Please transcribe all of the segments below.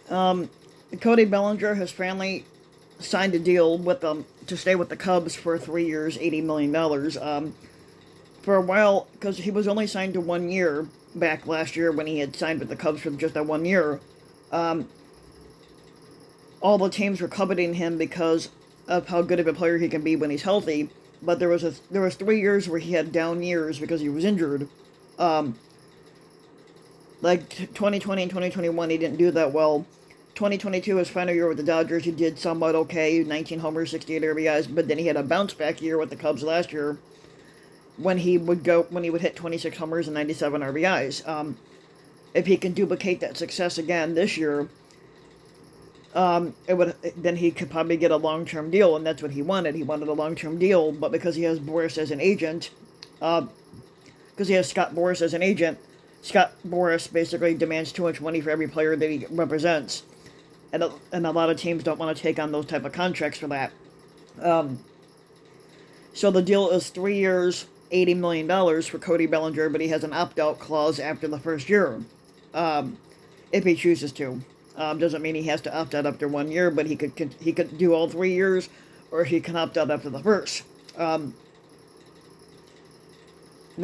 Um, Cody Bellinger has finally signed a deal with them to stay with the Cubs for 3 years, $80 million. For a while, because he was only signed to 1 year back last year when he had signed with the Cubs for just that 1 year. Um, all the teams were coveting him because of how good of a player he can be when he's healthy. But there was 3 years where he had down years because he was injured. Um, like 2020 and 2021, he didn't do that well. 2022, his final year with the Dodgers, he did somewhat okay, 19 homers, 68 RBIs. But then he had a bounce back year with the Cubs last year when he would hit 26 homers and 97 RBIs. If he can duplicate that success again this year, it would then he could probably get a long-term deal, and that's what he wanted. He wanted a long-term deal, but because he has Boris as an agent, because he has Scott Boris as an agent, Scott Boris basically demands too much money for every player that he represents, and a lot of teams don't want to take on those type of contracts for that. Um, so the deal is 3 years, $80 million for Cody Bellinger, but he has an opt-out clause after the first year, um, if he chooses to. Doesn't mean he has to opt out after 1 year, but he could do all 3 years, or he can opt out after the first. Now,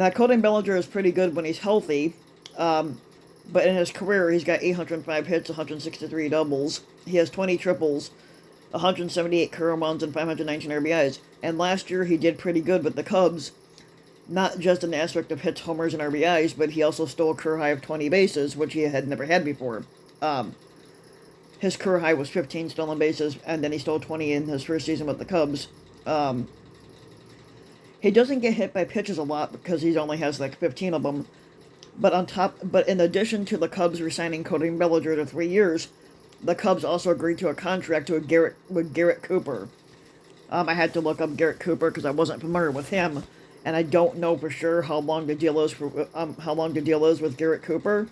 Cody Bellinger is pretty good when he's healthy, but in his career, he's got 805 hits, 163 doubles. He has 20 triples, 178 career runs, and 519 RBIs. And last year, he did pretty good with the Cubs, not just in the aspect of hits, homers, and RBIs, but he also stole a career high of 20 bases, which he had never had before. His career high was 15 stolen bases, and then he stole 20 in his first season with the Cubs. He doesn't get hit by pitches a lot because he only has like 15 of them. But in addition to the Cubs resigning Cody Bellinger to 3 years, the Cubs also agreed to a contract with Garrett Cooper. I had to look up Garrett Cooper because I wasn't familiar with him, and I don't know for sure how long the deal is with Garrett Cooper.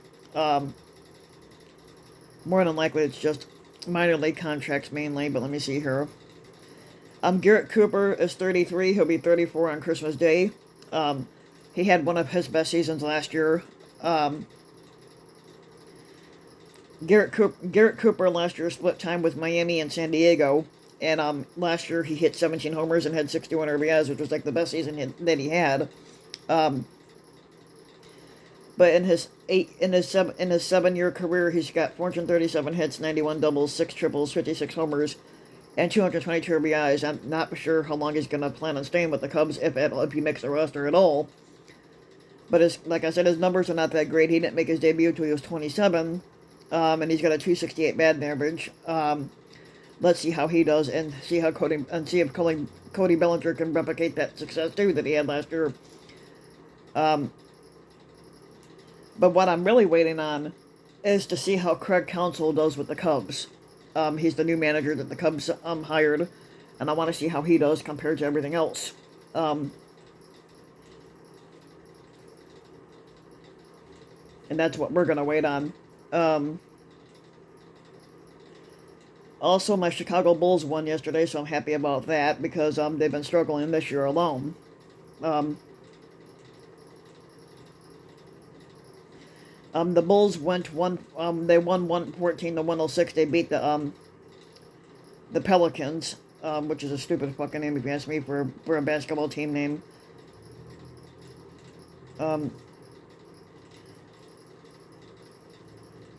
More than likely, it's just minor league contracts mainly. But let me see here. Garrett Cooper is 33. He'll be 34 on Christmas Day. He had one of his best seasons last year. Garrett Cooper last year split time with Miami and San Diego, and last year he hit 17 homers and had 61 RBIs, which was like the best season that he had. But in his 7-year career, he's got 437 hits, 91 doubles, 6 triples, 56 homers, and 222 RBIs. I'm not sure how long he's gonna plan on staying with the Cubs, if he makes the roster at all. But like I said, his numbers are not that great. He didn't make his debut until he was 27, and he's got a 268 batting average. Let's see how he does, and see if Cody Bellinger can replicate that success too that he had last year. But what I'm really waiting on is to see how Craig Counsell does with the Cubs. He's the new manager that the Cubs hired, and I want to see how he does compared to everything else. And that's what we're going to wait on. Also, my Chicago Bulls won yesterday, so I'm happy about that because they've been struggling this year alone. The Bulls they won 114 to 106. They beat the Pelicans, which is a stupid fucking name if you ask me for a basketball team name.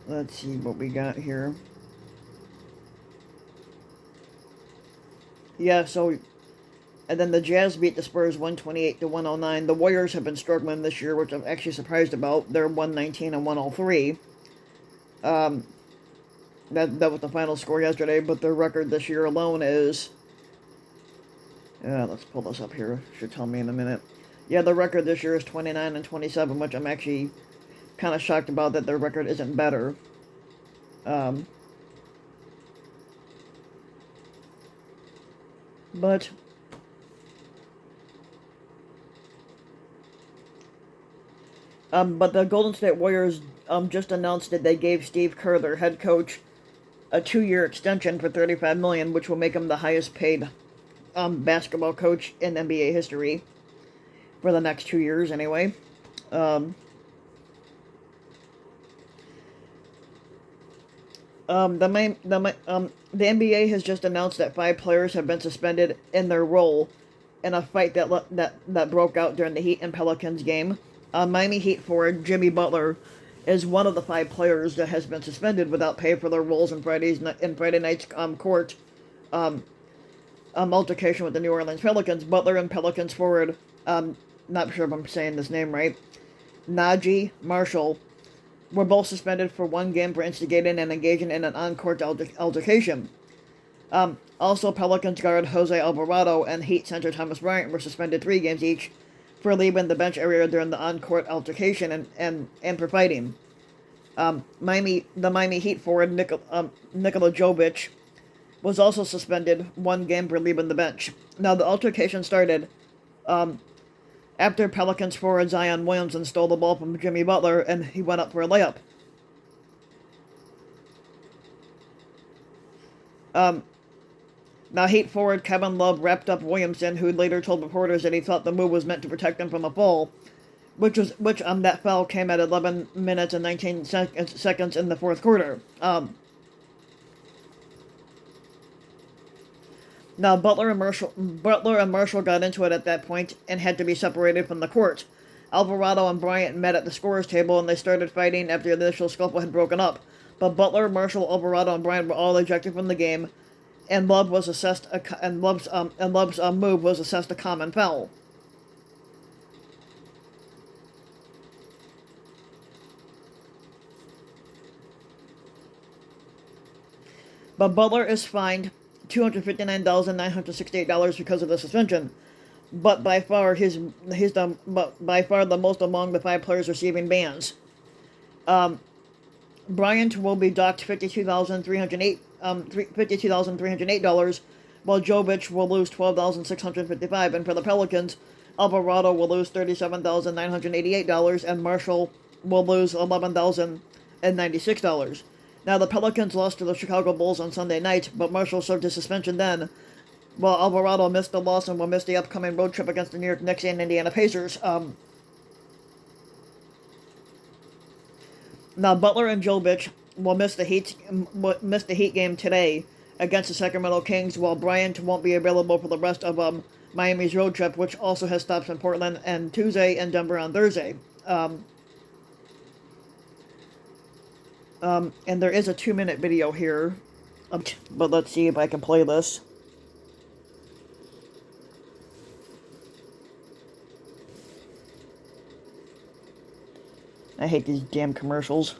Let's see what we got here. Yeah, so and then the Jazz beat the Spurs 128 to 109. The Warriors have been struggling this year, which I'm actually surprised about. They're 119 and 103. That was the final score yesterday, but their record this year alone is... let's pull this up here. Should tell me in a minute. Yeah, the record this year is 29 and 27, which I'm actually kind of shocked about that their record isn't better. But the Golden State Warriors just announced that they gave Steve Kerr, their head coach, a 2-year extension for $35 million, which will make him the highest paid basketball coach in NBA history for the next 2 years, anyway. The NBA has just announced that 5 players have been suspended in their role in a fight that broke out during the Heat and Pelicans game. Miami Heat forward Jimmy Butler is one of the 5 players that has been suspended without pay for their roles in Friday night's court altercation with the New Orleans Pelicans. Butler and Pelicans forward, not sure if I'm saying this name right, Najee Marshall, were both suspended for 1 game for instigating and engaging in an on-court altercation. Also, Pelicans guard Jose Alvarado and Heat center Thomas Bryant were suspended 3 games each for leaving the bench area during the on-court altercation and for fighting. The Miami Heat forward Nikola Jovic was also suspended 1 game for leaving the bench. Now, the altercation started after Pelicans forward Zion Williamson stole the ball from Jimmy Butler and he went up for a layup. Now, Heat forward Kevin Love wrapped up Williamson, who later told reporters that he thought the move was meant to protect him from a fall, that foul came at 11 minutes and 19 seconds in the fourth quarter. Now, Butler and Marshall got into it at that point and had to be separated from the court. Alvarado and Bryant met at the scorer's table and they started fighting after the initial scuffle had broken up. But Butler, Marshall, Alvarado, and Bryant were all ejected from the game, and Love's move was assessed a common foul. But Butler is fined $259,968 because of the suspension. But by far by far the most among the 5 players receiving bans. Bryant will be docked $52,308, while Jovic will lose $12,655, and for the Pelicans, Alvarado will lose $37,988, and Marshall will lose $11,096. Now, the Pelicans lost to the Chicago Bulls on Sunday night, but Marshall served his suspension then, while Alvarado missed the loss and will miss the upcoming road trip against the New York Knicks and Indiana Pacers. Now, Butler and Jovic will miss the Heat game today against the Sacramento Kings, while Bryant won't be available for the rest of Miami's road trip, which also has stops in Portland and Tuesday and Denver on Thursday. And there is a 2-minute video here, but let's see if I can play this. I hate these damn commercials.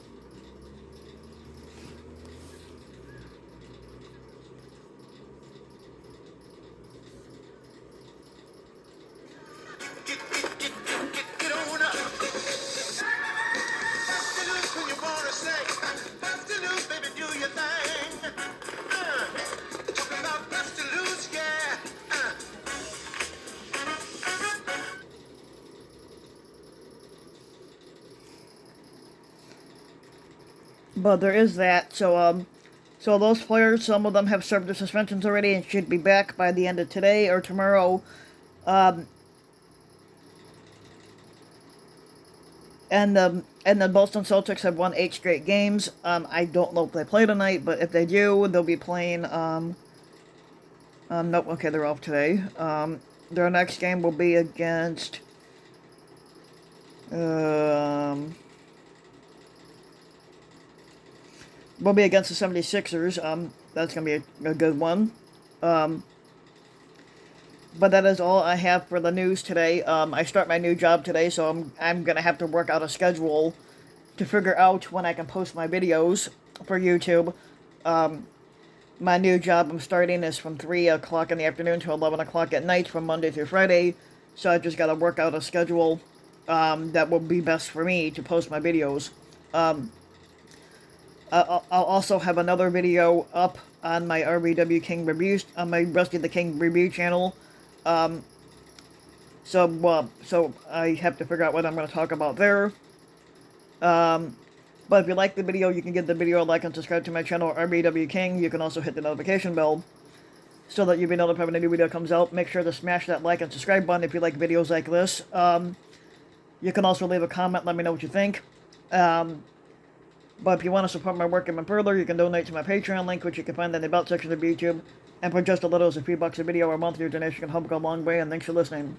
But there is that, so those players, some of them have served their suspensions already and should be back by the end of today or tomorrow. And the Boston Celtics have won 8 straight games. I don't know if they play tonight, but if they do, they'll be playing, nope, okay, they're off today. Their next game will be against, will be against the 76ers. That's going to be a good one. But that is all I have for the news today. I start my new job today, so I'm going to have to work out a schedule to figure out when I can post my videos for YouTube. My new job I'm starting is from 3 o'clock in the afternoon to 11 o'clock at night from Monday through Friday. So I just got to work out a schedule that will be best for me to post my videos. I'll also have another video up on my RVW King reviews, on my Rusty the King review channel. So I have to figure out what I'm going to talk about there. But if you like the video, you can give the video a like and subscribe to my channel, RVW King. You can also hit the notification bell so that you'll be notified when a new video comes out. Make sure to smash that like and subscribe button if you like videos like this. You can also leave a comment, let me know what you think. But if you want to support my work even further, you can donate to my Patreon link, which you can find in the About section of YouTube. And for just a little as a few bucks a video or a month, your donation can help go a long way, and thanks for listening.